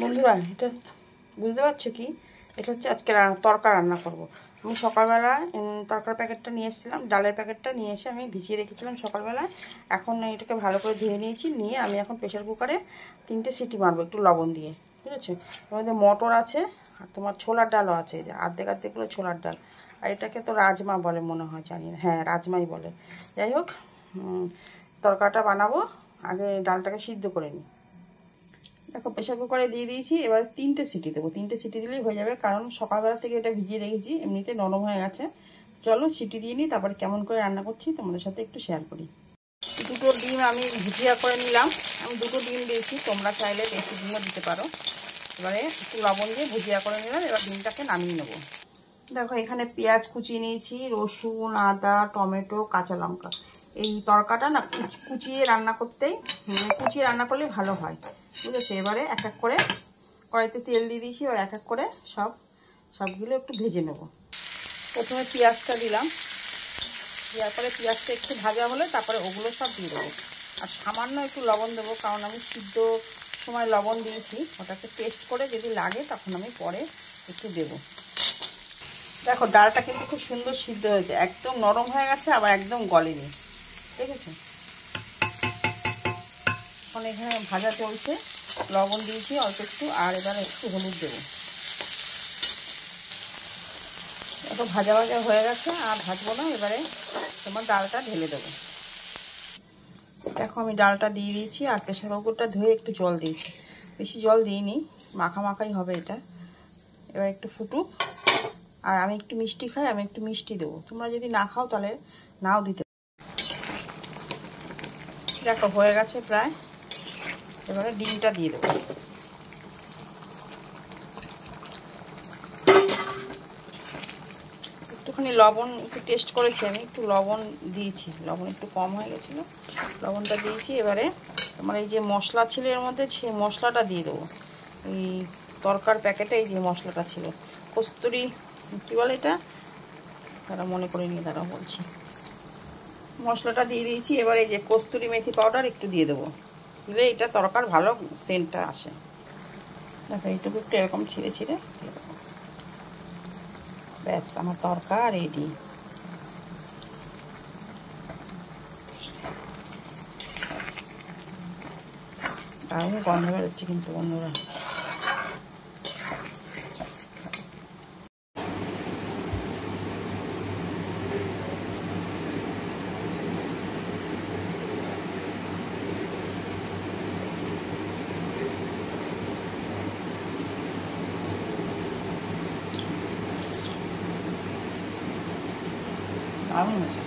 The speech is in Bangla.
বন্ধুরা, এটা বুঝতে পারছো কি? এটা হচ্ছে আজকে তরকা রান্না করব। আমি সকালবেলা তরকার প্যাকেটটা নিয়ে এসেছিলাম, ডালের প্যাকেটটা নিয়ে এসে আমি ভিজিয়ে রেখেছিলাম সকালবেলায়। এখন এটাকে ভালো করে ধুয়ে নিয়েছি, নিয়ে আমি এখন প্রেশার কুকারে 3টে সিটি মারবো একটু লবণ দিয়ে, ঠিক আছে? এর মধ্যে মটর আছে আর তোমার ছোলার ডালও আছে, অর্ধেক অর্ধেকগুলো ছোলার ডাল। আর এটাকে তো রাজমা বলে মনে হয়, জানি না, হ্যাঁ রাজমাই বলে। যাই হোক, তরকাটা বানাবো, আগে ডালটাকে সিদ্ধ করে নিই। দেখো প্রেশার কুকারে দিয়ে দিয়েছি, এবার 3টে সিটি দেবো। 3টে সিটি দিলেই হয়ে যাবে, কারণ সকালবেলা থেকে এটা ভিজিয়ে রেখেছি, এমনিতে নরম হয়ে গেছে। চলো সিটি দিয়ে নিই, তারপরে কেমন করে রান্না করছি তোমাদের সাথে একটু শেয়ার করি। দুটো ডিম আমি ভুজিয়া করে নিলাম, আমি 2টো ডিম দিয়েছি, তোমরা চাইলে বেশি ডিমও দিতে পারো। এবারে একটু লবণ দিয়ে ভুজিয়া করে নিলাম, এবার ডিমটাকে নামিয়ে নেবো। দেখো এখানে পেঁয়াজ কুচিয়ে নিয়েছি, রসুন, আদা, টমেটো, কাঁচা লঙ্কা। এই তরকাটা না কুচিয়ে রান্না করতেই, কুচিয়ে রান্না করলে ভালো হয়, বুঝেছো? এবারে এক এক করে কড়াইতে তেল দিয়ে দিয়েছি, এবার এক এক করে সবগুলো একটু ভেজে নেব। প্রথমে পেঁয়াজটা দিলাম, দেওয়ার পরে পেঁয়াজটা একটু ভাজা হলে তারপরে ওগুলো সব দিয়ে দেবো। আর সামান্য একটু লবণ দেবো, কারণ আমি সিদ্ধ সময় লবণ দিয়েছি, ওটাকে টেস্ট করে যদি লাগে তখন আমি পরে একটু দেবো। দেখো ডালটা কিন্তু খুব সুন্দর সিদ্ধ হয়েছে, একদম নরম হয়ে গেছে, আবার একদম গলেনি, ঠিক আছে? এখন এখানে ভাজা চলছে, লবণ দিয়েছি অল্প একটু, আর এবার একটু হলুদ দেবো। দেখো ভাজা ভাজা হয়ে গেছে, আর ভাজবো না, এবারে তোমার ডালটা ঢেলে দেবো। দেখো আমি ডালটা দিয়ে দিয়েছি, আর প্রেশার কুকারটা ধুয়ে একটু জল দিয়েছি, বেশি জল দিইনি, মাখা মাখাই হবে এটা। এবার একটু ফুটুক, আর আমি একটু মিষ্টি খাই, আমি একটু মিষ্টি দেবো, তোমরা যদি না খাও তাহলে নাও দিতে। দেখো হয়ে গেছে প্রায়, এবারে ডিমটা দিয়ে দেবো। একটুখানি লবণ একটু টেস্ট করেছি, আমি একটু লবণ দিয়েছি, লবণ একটু কম হয়ে গেছিলো, লবণটা দিয়েছি। এবারে তোমার এই যে মশলা ছিল এর মধ্যে, সেই মশলাটা দিয়ে দেবো। এই তরকার প্যাকেটে এই যে মশলাটা ছিল, কস্তুরি কী বলে এটা, তারা মনে করে নিয়ে তারা বলছি, মশলাটা দিয়ে দিয়েছি। এবার এই যে কস্তুরি মেথি পাউডার একটু দিয়ে দেবো, দিলে এটা তরকার ভালো সেন্টটা আসে। দেখো এইটুকু একটু এরকম ছিঁড়ে ছিঁড়ে দিয়ে দেবো, ব্যাস আমার তরকা রেডি। দারুণ গন্ধ বেরোচ্ছে কিন্তু বন্ধুরা। দারুণ আছে।